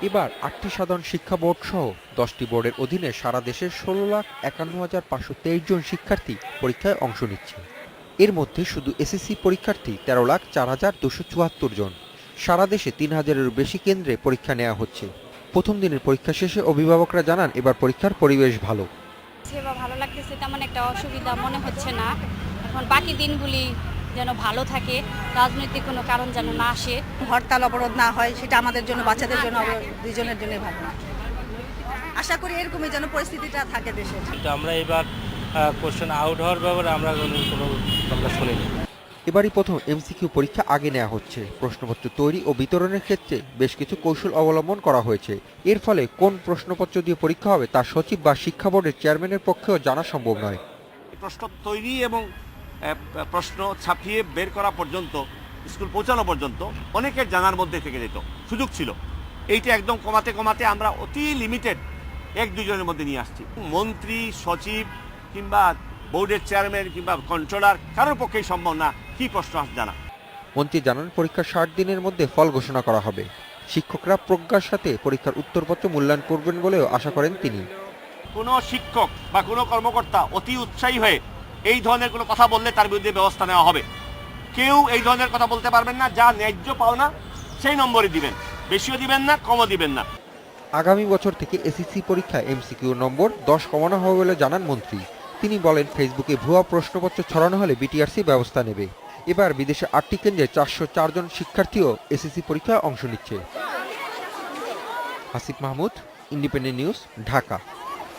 এবার ৮টি সাধারণ শিক্ষা বোর্ড সহ 10টি বোর্ডের অধীনে সারা দেশের ১৬,৫১,৫২৩ জন শিক্ষার্থী পরীক্ষায় অংশ নিচ্ছে। এর মধ্যে শুধু এসএসসি পরীক্ষার্থী ১৩,০৪,২৭৪ জন। সারা দেশে ৩,০০০-এরও বেশি কেন্দ্রে পরীক্ষা নেওয়া হচ্ছে। প্রথম দিনের পরীক্ষা শেষে অভিভাবকরা জানান এবার পরীক্ষার পরিবেশ ভালো। সেবা ভালো লাগতেছে, তেমন একটা অসুবিধা মনে হচ্ছে না। এখন বাকি দিনগুলি যেন ভালো থাকে, রাজনৈতিক কোনো কারণ যেন না আসে, হরতাল অবরোধ না হয়, সেটা আমাদের জন্য, বাচ্চাদের জন্য, দুজনের জন্য ভালো। আশা করি এরকমই যেন পরিস্থিতিটা থাকে দেশে। কিন্তু আমরা এবার কোশ্চেন আউট হওয়ার ব্যাপারে আমরা কোনো শুনিনি। এবারই প্রথম এমসিকিউ পরীক্ষা আগে নেওয়া হচ্ছে। প্রশ্নপত্র তৈরি ও বিতরণের ক্ষেত্রে বেশ কিছু কৌশল অবলম্বন করা হয়েছে। এর ফলে কোন প্রশ্নপত্র দিয়ে পরীক্ষা হবে তা সচিব বা শিক্ষা বোর্ডের চেয়ারম্যানের পক্ষেও জানা সম্ভব নয়। প্রশ্ন তৈরি এবং প্রশ্ন ছাপিয়ে বের করা পর্যন্ত, স্কুল পৌঁছানো পর্যন্ত অনেকের জানার মধ্যে থেকে যেত, সুযোগ ছিল। এইটা একদম কমাতে কমাতে আমরা অতি লিমিটেড 1-2 জনের মধ্যে নিয়ে আসছি। মন্ত্রী, সচিব কিংবা বোর্ডের চেয়ারম্যান কিংবা কন্ট্রোলার কারোর পক্ষেই সম্ভব না কি প্রশ্ন জানা। মন্ত্রী জানান পরীক্ষার 60 দিনের মধ্যে ফল ঘোষণা করা হবে। শিক্ষকরা প্রজ্ঞার সাথে পরীক্ষার উত্তরপত্র মূল্যায়ন করবেন বলেও আশা করেন তিনি। কোনো শিক্ষক বা কোনো কর্মকর্তা অতি উৎসাহী হয়ে এই ধরনের কোনো কথা বললে তার বিরুদ্ধে ব্যবস্থা নেওয়া হবে। কেউ এই ধরনের কথা বলতে পারবেন না। যা ন্যায্য পাওনা সেই নম্বরই দিবেন, বেশিও দিবেন না, কমও দিবেন না। আগামী বছর থেকে এসএসসি পরীক্ষায় এমসিকিউ নম্বর 10 কমানো হবে বলে জানান মন্ত্রী। তিনি বলেন ফেসবুকে ভুয়া প্রশ্নপত্র ছড়ানো হলে বিটিআরসি ব্যবস্থা নেবে। এবার বিদেশে 8টি কেন্দ্রে 404 জন শিক্ষার্থীও এসএসসি পরীক্ষায় অংশ নিচ্ছে। Asif Mahmud, independent news, Dhaka.